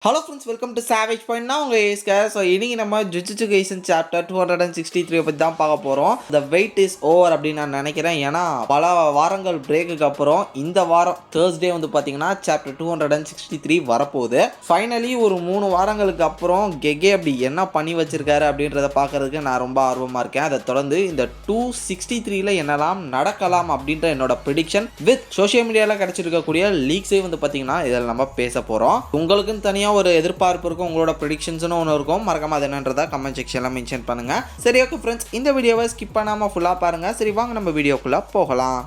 Hello friends, welcome to savage point. நான் உங்கள் ஏஸ்கர். So இன்றைக்கி நம்ம ஜுஜுட்சு கைசன் சாப்டர் 263 பற்றி தான் பார்க்க போகிறோம். த வெயிட் இஸ் ஓவர் அப்படின்னு நான் நினைக்கிறேன். ஏன்னா பல வாரங்கள் பிரேக்குக்கு அப்புறம் இந்த வாரம் தேர்ஸ்டே வந்து பார்த்தீங்கன்னா சாப்டர் 263 வரப்போகுது. ஃபைனலி ஒரு 3 வாரங்களுக்கு அப்புறம் கெகே அப்படி என்ன பண்ணி வச்சிருக்காரு அப்படின்றத பார்க்கறதுக்கு நான் ரொம்ப ஆர்வமாக இருக்கேன். அதை தொடர்ந்து இந்த 263ல் என்னெல்லாம் நடக்கலாம் அப்படின்ற என்னோட ப்ரெடிக்ஷன் வித் சோஷியல் மீடியாவில் கிடச்சிருக்கக்கூடிய லீக்ஸே வந்து பார்த்தீங்கன்னா இதில் நம்ம பேச போகிறோம். உங்களுக்குன்னு தனியாக ஒரு எதிர்பார்ப்பு இருக்கும், உங்களோட ப்ரெடிக்ஷன்ஸ்னு ஒன்று இருக்கும். மறக்காம அது என்னன்றதா கமெண்ட் செக்ஷனில் மென்ஷன் பண்ணுங்க. சரி, ஓகே ஃப்ரெண்ட்ஸ், இந்த வீடியோவை ஸ்கிப் பண்ணாமல் ஃபுல்லாக பாருங்கள். சரி, வாங்க நம்ம வீடியோக்குள்ளே போகலாம்.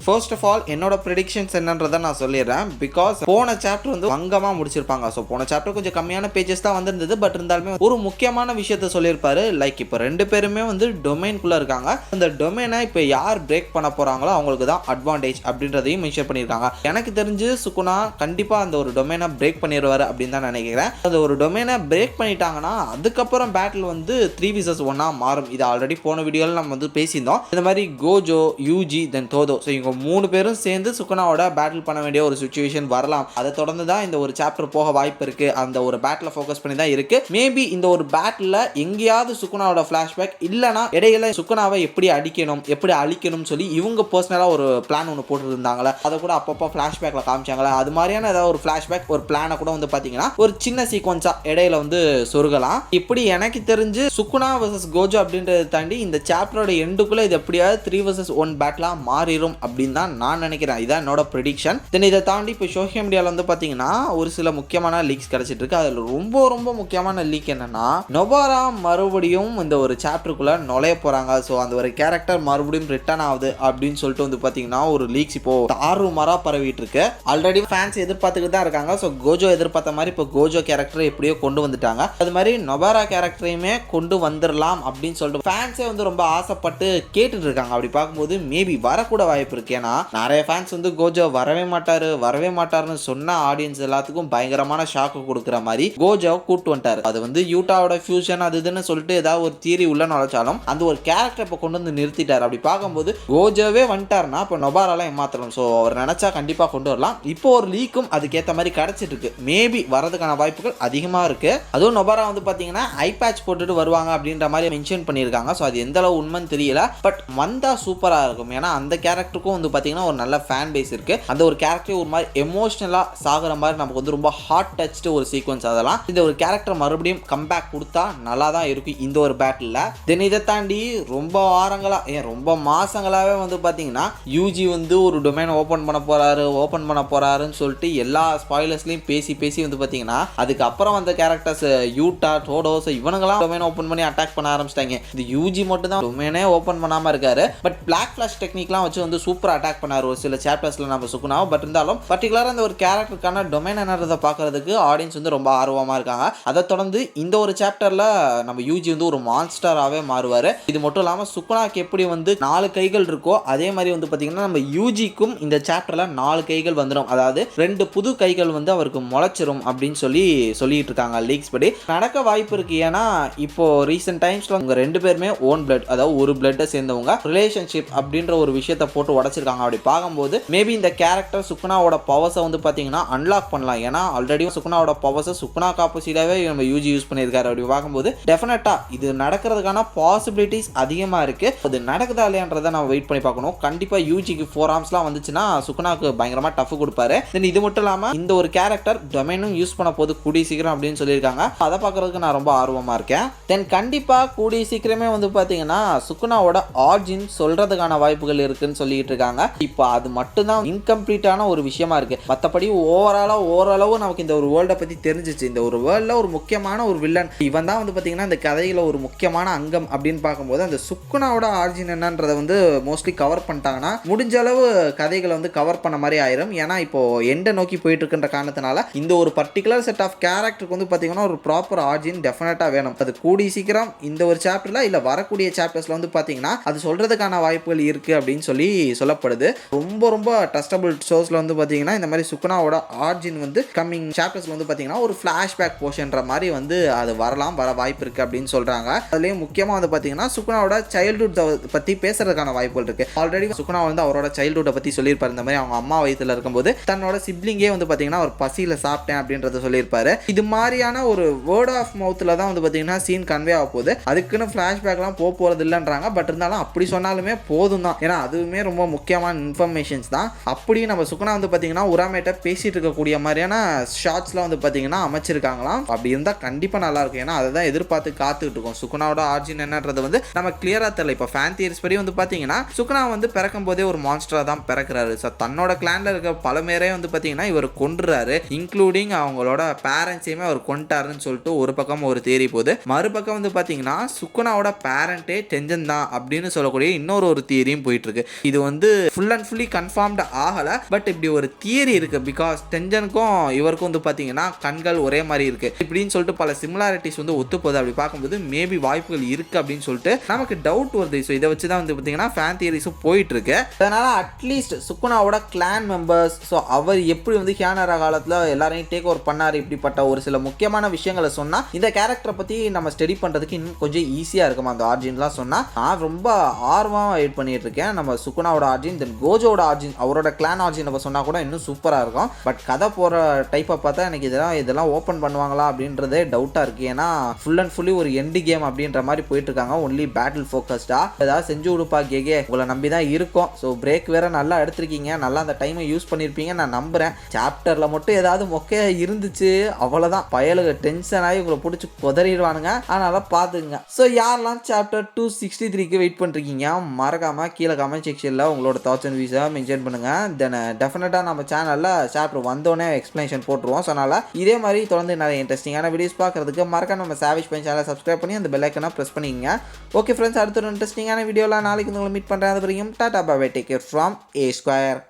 ஃபர்ஸ்ட் ஆஃப் ஆல் என்னோட ப்ரெடிக்ஷன்ஸ் என்னன்றதை நான் சொல்லிடுறேன். பிகாஸ் போன சாப்டர் வந்து வங்கமாக முடிச்சிருப்பாங்க. ஸோ போன சாப்டர் கொஞ்சம் கம்மியான பேஜஸ் தான் வந்திருந்தது. பட் இருந்தாலுமே ஒரு முக்கியமான விஷயத்த சொல்லியிருப்பாரு. லைக் இப்போ 2 பேருமே வந்து டொமைன்குள்ளே இருக்காங்க. அந்த டொமைனை இப்போ யார் பிரேக் பண்ண போகிறாங்களோ அவங்களுக்கு தான் அட்வான்டேஜ் அப்படின்றதையும் மென்ஷன் பண்ணியிருக்காங்க. எனக்கு தெரிஞ்சு சுகுணா கண்டிப்பாக அந்த ஒரு டொமைனை பிரேக் பண்ணிடுவார் அப்படின்னு தான் நினைக்கிறேன். அந்த ஒரு டொமைனை பிரேக் பண்ணிட்டாங்கன்னா அதுக்கப்புறம் பேட்டில் வந்து 3vs1 மாறும். இது ஆல்ரெடி போன வீடியோவில் நம்ம வந்து பேசியிருந்தோம். இந்த மாதிரி கோஜோ, யூஜி, தென் தோதோ, ஸோ இவங்க 3 பேரும் சேர்ந்து சுகுணாவோட பேட்டில் பண்ண வேண்டிய ஒரு சிச்சுவேஷன் வரலாம். அதை தொடர்ந்து தான் இந்த ஒரு சாப்டர் போக வாய்ப்பு இருக்கு. அந்த ஒரு பேட்டில் ஃபோக்கஸ் பண்ணி தான் இருக்கு. மேபி இந்த ஒரு பேட்டில் எங்கேயாவது சுகுணாவோட ஃபிளாஷ்பேக் இல்லைனா இடையில சுகுணாவை எப்படி அடிக்கணும், எப்படி அழிக்கணும் சொல்லி இவங்க பர்சனலாக ஒரு பிளான் ஒன்று போட்டு இருந்தாங்களே, அதை கூட அப்பப்போ ஃபிளாஷ்பேக்கில் காமிச்சாங்களே, அது மாதிரியான ஏதாவது ஒரு ஃபிளாஷ்பேக் ஒரு பிளானை கூட வந்து பார்த்தீங்கன்னா ஒரு சின்ன சீக்வன்ஸா இடையில வந்து சொருகலாம். இப்படி எனக்கு தெரிஞ்சு சுகுணா vs கோஜோ அப்படின்றத தாண்டி இந்த சாப்டரோட எண்டுக்குள்ள இது எப்படியாவது 3vs1 பேட்டிலா மாறிடும் அப்படின்னு தான் நான் நினைக்கிறேன். இதான் என்னோட ப்ரெடிக்ஷன். தென் இதை தாண்டி இப்போ சோஷியல் மீடியாவில் வந்து பார்த்தீங்கன்னா ஒரு சில முக்கியமான லீக்ஸ் கிடைச்சிட்டு இருக்கு. அதில் ரொம்ப முக்கியமான லீக் என்னன்னா, நொபாரா மறுபடியும் இந்த ஒரு சாப்டருக்குள்ள நுழைய போறாங்க. ஸோ அந்த ஒரு கேரக்டர் மறுபடியும் ரிட்டர்ன் ஆகுது அப்படின்னு சொல்லிட்டு வந்து பார்த்தீங்கன்னா ஒரு லீக்ஸ் இப்போ தாறுமாறா பரவிட்டு இருக்கு. ஆல்ரெடி ஃபேன்ஸ் எதிர்பார்த்துக்கிட்டு தான் இருக்காங்க. ஸோ கோஜோ எதிர்பார்த்த மாதிரி இப்போ கோஜோ கேரக்டர் எப்படியோ கொண்டு வந்துட்டாங்க. அது மாதிரி நொபாரா கேரக்டரையுமே கொண்டு வந்துடலாம் அப்படின்னு சொல்லிட்டு ஃபேன்ஸே வந்து ரொம்ப ஆசைப்பட்டு கேட்டுட்டு இருக்காங்க. அப்படி பார்க்கும்போது மேபி வரக்கூட வாய்ப்பு இருக்கு. ஏன்னா நிறைய ஃபேன்ஸ் வந்து கோஜோ வரவே மாட்டாருன்னு சொன்ன ஆடியன்ஸ் எல்லாத்துக்கும் பயங்கரமான ஷாக்கு கொடுக்குற மாதிரி கோஜோ கூட்டு வந்துட்டாரு. அது வந்து யூட்டாவோட ஃபியூஷன் அது இதுன்னு சொல்லிட்டு ஏதாவது ஒரு தியரி உள்ள நுழைச்சாலும் அந்த ஒரு கேரக்டர் இப்போ கொண்டு வந்து நிறுத்திட்டார். அப்படி பார்க்கும்போது கோஜோவே வந்துட்டாருன்னா இப்போ நொபாராலாம் ஏமாத்தலாம். ஸோ அவர் நினைச்சா கண்டிப்பாக கொண்டு வரலாம். இப்போ ஒரு லீக்கும் அதுக்கேற்ற மாதிரி கிடைச்சிட்டு இருக்கு. மேபி வரதுக்கான வாய்ப்புகள் அதிகமாக இருக்கு. அதுவும் நொபாரா வந்து பார்த்தீங்கன்னா ஐ பேட்ச் போட்டுட்டு வருவாங்க அப்படின்ற மாதிரி மென்ஷன் பண்ணியிருக்காங்க. ஸோ அது எந்த அளவு உண்மைன்னு தெரியல. பட் வந்தா சூப்பராக இருக்கும். ஏன்னா அந்த கேரக்டருக்கும் வந்து பார்த்தீங்கன்னா ஒரு நல்ல ஃபேன் பேஸ் இருக்கு. அந்த ஒரு கேரக்டர் ஒரு மாதிரி எமோஷனலா சாகுற மாதிரி நமக்கு வந்து ரொம்ப ஹார்ட் டச்டு ஒரு சீக்வன்ஸ். அதெல்லாம் இந்த ஒரு கேரக்டர் மறுபடியும் கம்பேக் கொடுத்தா நல்லா தான் இருக்கும் இந்த ஒரு பேட்டில். தென் இதை தாண்டி ரொம்ப வாரங்களா ரொம்ப மாசங்களாவே வந்து பார்த்தீங்கன்னா யூஜி வந்து ஒரு டொமைன் ஓப்பன் பண்ண போறாருன்னு சொல்லிட்டு எல்லா ஸ்பாயிலர்ஸ்லையும் பேசி வந்து பார்த்தீங்கன்னா அதுக்கப்புறம் அந்த கேரக்டர்ஸ் யூட்டா, டோடோஸ் இவனுங்களாம் டொமைன் ஓப்பன் பண்ணி அட்டாக் பண்ண ஆரம்பிச்சிட்டாங்க. இது யூஜி மட்டும் தான் டொமைனே ஓப்பன் பண்ணாம இருக்காரு. பட் பிளாக் ஃபிளாஷ் டெக்னிக்லாம் வச்சு வந்து சூப்பர் அட்டாக் பண்ணாரு ஒரு சில சாப்டர்ஸ்ல நம்ம சுகுணாவை. பட் இருந்தாலும் பர்டிகுலராக அந்த ஒரு கேரக்டருக்கான டொமைன் என்னன்றதை பார்க்கறதுக்கு ஆடியன்ஸ் வந்து ரொம்ப ஆர்வமாக இருக்காங்க. அதை தொடர்ந்து இந்த ஒரு சாப்டர்ல நம்ம யூஜி வந்து ஒரு மான்ஸ்டராகவே மாறுவார். இது மட்டும் இல்லாமல் சுகுணாக்கு எப்படி வந்து 4 கைகள் இருக்கோ அதே மாதிரி வந்து பார்த்தீங்கன்னா நம்ம யூஜிக்கும் இந்த சாப்டர்ல 4 கைகள் வந்துடும். அதாவது 2 புது கைகள் வந்து அவருக்கு முளைச்சிரும் அப்படின்னு சொல்லிட்டு இருக்காங்க லீக்ஸ் படி. நடக்க வாய்ப்பு இருக்கு. ஏன்னா இப்போ ரீசெண்ட் டைம்ஸ்ல அவங்க 2 பேருமே ஓன் பிளட், அதாவது ஒரு பிளட்டை சேர்ந்தவங்க, ரிலேஷன்ஷிப் அப்படின்ற ஒரு விஷயத்தை போட்டு உடைச்சிருக்காங்க. அப்படி பார்க்கும்போது மேபி இந்த கேரக்டர் சுகுணாவோட பவர்ஸை வந்து பார்த்தீங்கன்னா அன்லாக் பண்ணலாம். ஏன்னா ஆல்ரெடி சுகுணாவோட பவர்ஸை சுகுணா காப்போசிட்டாவே நம்ம யூஜி யூஸ் பண்ணியிருக்காரு. அப்படி பார்க்கும்போது டெஃபினட்டா இது நடக்கிறதுக்கான பாசிபிலிட்டிஸ் அதிகமாக இருக்கு. அது நடக்குதா இல்லையான்றதை நம்ம வெயிட் பண்ணி பார்க்கணும். கண்டிப்பாக யூஜிக்கு 4 ஆர்ம்ஸ்லாம் வந்துச்சுன்னா சுகுணாக்கு பயங்கரமாக டஃப் கொடுப்பாரு. தென் இது மட்டும் இல்லாமல் இந்த ஒரு கேரக்டர் டொமைனும் யூஸ் பண்ண போது கூடிய சீக்கிரம் அப்படின்னு சொல்லியிருக்காங்க. அதை பார்க்கறதுக்கு நான் ரொம்ப ஆர்வமாக இருக்கேன். தென் கண்டிப்பாக கூடிய சீக்கிரமே வந்து பார்த்தீங்கன்னா சுகுணாவோட ஆர்ஜின் சொல்றதுக்கான வாய்ப்புகள் இருக்குன்னு சொல்லிட்டு இருக்காங்க. இப்போ அது மட்டும்தான் இன்கம்ப்ளீட்டான ஒரு விஷயமா இருக்கு. மற்றபடி ஓரளவு நமக்கு இந்த ஒரு வேர்ல்டை பற்றி தெரிஞ்சிச்சு. இந்த ஒரு வேர்ல்டில் ஒரு முக்கியமான ஒரு வில்லன் இவன் தான் வந்து பார்த்தீங்கன்னா இந்த கதையில் ஒரு முக்கியமான அங்கம் அப்படின்னு பார்க்கும்போது அந்த சுகுணாவோட ஆர்ஜின் என்னன்றதை வந்து மோஸ்ட்லி கவர் பண்ணிட்டாங்கன்னா முடிஞ்ச அளவு கதைகளை வந்து கவர் பண்ண மாதிரி ஆயிரும். ஏன்னா இப்போ எண்டை நோக்கி போயிட்டு இருக்கின்ற காரணத்தினால இந்த ஒரு பர்டிகுலர் செட் ஆஃப் கேரக்டருக்கு வந்து பார்த்தீங்கன்னா ஒரு ப்ராப்பர் ஆர்ஜின் டெஃபினட்டாக வேணும். அது கூடிய சீக்கிரம் இந்த ஒரு சாப்டர்ல இல்லை வரக்கூடிய சாப்டர்ஸ்ல வந்து பார்த்தீங்கன்னா அது சொல்றதுக்கான வாய்ப்புகள் இருக்கு அப்படின்னு சொல்லப்பட்டு சொல்லப்படுது. ரொம்ப ரொம்ப ட்ரஸ்டபிள் சோர்ஸ்ல வந்து பார்த்தீங்கன்னா இந்த மாதிரி சுகுணாவோட ஆர்ஜின் வந்து கம்மிங் சாப்டர்ஸ்ல வந்து பார்த்தீங்கன்னா ஒரு ஃபிளாஷ்பேக் போர்ஷன்ற மாதிரி வந்து அது வர வாய்ப்பு இருக்கு அப்படின்னு சொல்றாங்க. அதுலயும் முக்கியமா வந்து பார்த்தீங்கன்னா சுகுணாவோட சைல்ட்ஹுட் பத்தி பேசுறதுக்கான வாய்ப்புகள் இருக்கு. ஆல்ரெடி சுகுணா வந்து அவரோட சைல்ட்ஹுட்டை பத்தி சொல்லியிருப்பாரு. இந்த மாதிரி அவங்க அம்மா வயித்துல இருக்கும்போது தன்னோட சிப்ளிங்கே வந்து பார்த்தீங்கன்னா ஒரு பசியில சாப்பிட்டேன் அப்படின்றத சொல்லியிருப்பாரு. இது மாதிரியான ஒரு வேர்ட் ஆஃப் மவுத்ல தான் வந்து பார்த்தீங்கன்னா சீன் கன்வே ஆக போகுது. அதுக்குன்னு ஃபிளாஷ்பேக்லாம் போறது இல்லைன்றாங்க. பட் இருந்தாலும் அப்படி சொன்னாலுமே போதும் தான். ஏன்னா அதுவுமே ரொம்ப முக்கியமான இன்ஃபர்மேஷன்ஸ் தான். அப்படி நம்ம சுகுணா வந்து பார்த்தீங்கன்னா உராமேட்ட பேசிட்டு இருக்கக்கூடிய மாதிரியான ஷார்ட்ஸ்லாம் வந்து பார்த்தீங்கன்னா அமைச்சிருக்காங்களாம். அப்படி இருந்தால் கண்டிப்பாக நல்லா இருக்கும். ஏன்னா அதை தான் எதிர்பார்த்து காத்துக்கிட்டு இருக்கோம். சுகுணாவோட ஆர்ஜின் என்னன்றது வந்து நம்ம கிளியராக தெரியல. இப்போ ஃபேன் தியரிஸ் படி வந்து பார்த்தீங்கன்னா சுகுணா வந்து பிறக்கும் போதே ஒரு மான்ஸ்டரா தான் பிறக்கிறாரு. ஸோ தன்னோட கிளான்ல இருக்க பல பேரே வந்து பார்த்தீங்கன்னா இவர் கொன்றுறாரு. இன்க்ளூடிங் அவங்களோட பேரண்ட்ஸையுமே அவர் கொண்டாருன்னு சொல்லிட்டு ஒரு பக்கம் ஒரு தியரி போகுது. மறுபக்கம் வந்து பார்த்தீங்கன்னா சுகுணாவோட பேரண்டே டென்ஜன் தான் அப்படின்னு சொல்லக்கூடிய இன்னொரு தியரியும் போயிட்டு இருக்கு. இது வந்து ஃபுல் அண்ட் ஃபுல்லி கன்ஃபார்ம்டு ஆகல. பட் இப்படி ஒரு தியரி இருக்கு. பிகாஸ் டென்ஜனுக்கும் இவருக்கும் வந்து பார்த்தீங்கன்னா கண்கள் ஒரே மாதிரி இருக்கு இப்படின்னு சொல்லிட்டு பல சிமிலாரிட்டிஸ் வந்து ஒத்து போகுது. அப்படி பார்க்கும்போது மேபி வாய்ப்புகள் இருக்கு அப்படின்னு சொல்லிட்டு நமக்கு டவுட் வருது. ஸோ இதை வச்சு தான் வந்து பார்த்தீங்கன்னா ஃபேன் தியரிஸும் போயிட்டு இருக்கு. அதனால அட்லீஸ்ட் சுகுணாவோட கிளான் மெம்பர்ஸ் ஸோ அவர் எப்படி வந்து ஹியானரா காலத்தில் எல்லாரையும் டேக் ஓவர் பண்ணார் இப்படிப்பட்ட ஒரு சில முக்கியமான விஷயங்களை சொன்னால் இந்த கேரக்டரை பற்றி நம்ம ஸ்டடி பண்ணுறதுக்கு இன்னும் கொஞ்சம் ஈஸியாக இருக்குமா அந்த ஆர்ஜின்லாம் சொன்னால். நான் ரொம்ப ஆர்வமாக வெயிட் பண்ணிட்டு இருக்கேன். நம்ம சுகுணாவோட ஆர்ஜின் தென் கோஜோட ஆர்ஜின் அவரோட கிளான் ஆர்ஜின் நம்ம சொன்னால் கூட இன்னும் சூப்பராக இருக்கும். பட் கதை போகிற டைப்பை பார்த்தா எனக்கு இதெல்லாம் ஓப்பன் பண்ணுவாங்களா அப்படின்றதே டவுட்டாக இருக்குது. ஏன்னா ஃபுல் அண்ட் ஃபுல்லி ஒரு எண்டு கேம் அப்படின்ற மாதிரி போயிட்டு இருக்காங்க. ஒன்லி பேட்டில் ஃபோக்கஸ்டா ஏதாவது செஞ்சு கொடுப்பா கேகே உங்களை நம்பி தான் இருக்கும். ஸோ பிரேக் வேற நல்லா எடுத்திருக்கீங்க. நல்லா அந்த டைமை யூஸ் பண்ணியிருப்பீங்க நான் நம்புகிறேன். சாப்டரில் மட்டும் ஏதாவது மொக்கையாக இருந்துச்சு அவ்வளோதான். பயலுக்கு டென்ஷன் ஆகி உங்களை பிடிச்சி குதறிடுவானுங்க. அதனால பார்த்துங்க. ஸோ யாரெல்லாம் சாப்டர் 263க்கு வெயிட் பண்ணிருக்கீங்க மறக்காம கீழே கமெண்ட் செக்ஷனில் உங்களோட தாட்ஸ் அண்ட் வியூஸை மென்ஷன் பண்ணுங்க. தென் டெஃபினட்டாக நம்ம சேனலில் சாப்டர் வந்தோடனே எக்ஸ்பிளேஷன் போட்டுருவோம். ஸோ அதனால் இதே மாதிரி தொடர்ந்து நிறைய இன்ட்ரெஸ்டிங்கான வீடியோஸ் பார்க்கறதுக்கு மறக்காம நம்ம சேவேஜ் பென் சேனலை சப்ஸ்கிரைப் பண்ணி அந்த பெல் ஐக்கனை ப்ரெஸ் பண்ணிக்கங்க. ஓகே ஃப்ரெண்ட்ஸ், அடுத்த ஒரு இன்ட்ரெஸ்டிங்கான வீடியோவில் நாளைக்கு உங்களை மீட் பண்ணுறேன். அது வரைக்கும் tata bye bye, take care from A Square.